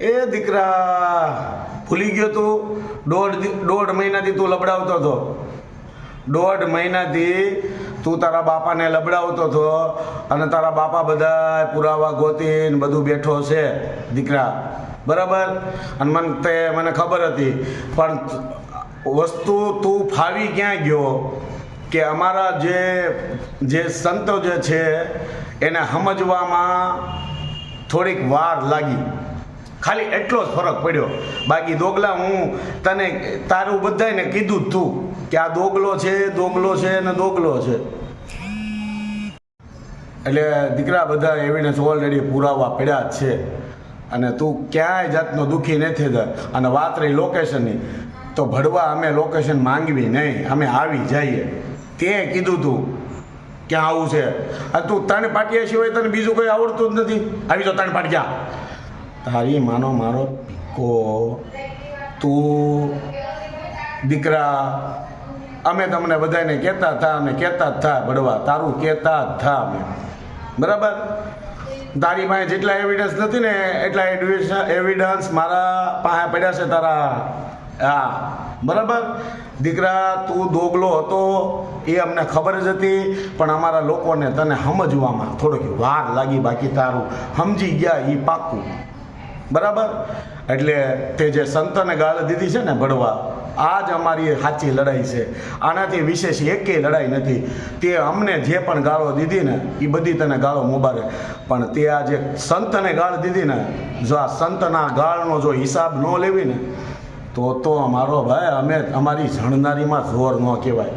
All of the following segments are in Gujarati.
એ દીકરા ભૂલી ગયો તું? દોઢ મહિનાથી તું લબડાવતો હતો. 1.5 મહિનાથી તું તારા બાપાને લબડાવતો હતો અને તારા બાપા બધા પુરાવા ગોતીને બધું બેઠો છે દીકરા, બરાબર? અને મને ખબર હતી, પણ વસ્તુ તું ફાવી ક્યાં ગયો કે અમારા જે સંતો જે છે એને સમજવામાં થોડીક વાર લાગી, ખાલી એટલો જ ફરક પડ્યો. બાકી દોગલા હું તને તારું બધાને કીધું જ તું કે આ દોગલો છે ને દોગલો છે. એટલે દીકરા બધા એવિડન્સ ઓલરેડી પુરાવા પડ્યા જ છે અને તું ક્યાંય જાતનો દુઃખી નથી થતા. અને વાત રહી લોકેશનની, તો ભડવા અમે લોકેશન માંગવી નહીં, અમે આવી જઈએ. તે કીધું તું ક્યાં આવું છે, અને તું 3 પાટિયા સિવાય તને બીજું કંઈ આવડતું જ નથી. આવી તો 3 પાટિયા તારી માનો મારો પીકો. તું દીકરા અમે તમને બધાને કહેતા હતા અને કહેતા જ થા ભડવા, તારું કહેતા જ થા અમે, બરાબર? તારી પાસે જેટલા એવિડન્સ નથી ને એટલા એવિડન્સ મારા પાસે પડ્યા છે તારા. હા, બરાબર દીકરા, તું દોગલો હતો એ અમને ખબર જ હતી, પણ અમારા લોકોને તને સમજવામાં થોડીક વાર લાગી. બાકી તારું સમજી ગયા એ પાક્કું, બરાબર? એટલે તે જે સંતોને ગાળ દીધી છે ને ભડવા, આ જ અમારી સાચી લડાઈ છે. આનાથી વિશેષ એકેય લડાઈ નથી. તે અમને જે પણ ગાળો દીધી ને એ બધી તને ગાળો મુબારક, પણ તે આ જે સંતને ગાળ દીધી ને, જો આ સંતના ગાળનો જો હિસાબ ન લેવી ને તો અમારો ભાઈ અમે અમારી જણનારીમાં જોર ન કહેવાય,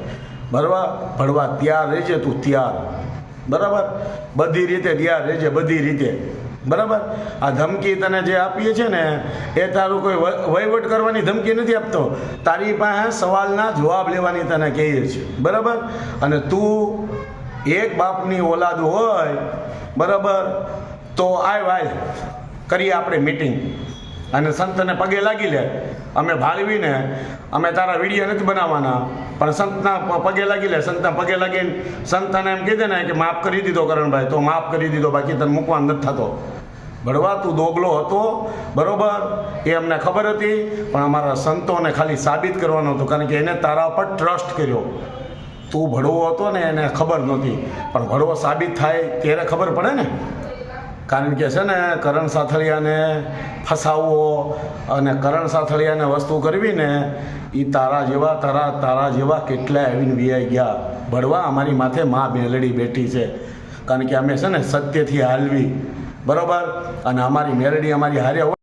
બરાબર? ભડવા તૈયાર રહેજે, તું તૈયાર, બરાબર? બધી રીતે તૈયાર રહેજે, બધી રીતે, બરાબર? આ ધમકી તને જે આપીએ છે ને એ તારું કોઈ વહીવટ કરવાની ધમકી નથી આપતો, તારી પાસે સવાલના જવાબ લેવાની તને કહીએ છીએ, બરાબર? અને તું એક બાપની ઓલાદ હોય, બરાબર, તો આય કરીએ આપણે મીટિંગ અને સંતને પગે લાગી લે. અમે ભાળવીને અમે તારા વિડીયો નથી બનાવવાના, પણ સંતના પગે લાગી લે. સંતના પગે લાગીને સંતને એમ કહી દે ને કે માફ કરી દીધો કરણભાઈ, તો માફ કરી દીધો, બાકી તને મૂકવાનો નથી થતો. ભડવા તું દોગલો હતો, બરોબર, એ અમને ખબર હતી, પણ અમારા સંતોને ખાલી સાબિત કરવાનું હતું, કારણ કે એને તારા પર ટ્રસ્ટ કર્યો. તું ભડવો હતો ને એને ખબર નહોતી, પણ ભડવો સાબિત થાય ત્યારે ખબર પડે ને. કારણ કે છે ને કરણ સાથળિયાને ફસાવવો અને કરણ સાથળિયાને વસ્તુ કરવી ને એ તારા જેવા કેટલાય આવીને વિયાઈ ગયા. ભડવા અમારી માથે મા મેલડી બેઠી છે, કારણ કે અમે છે ને સત્યથી હાલવી, બરાબર? અને અમારી મેલડી અમારી હારે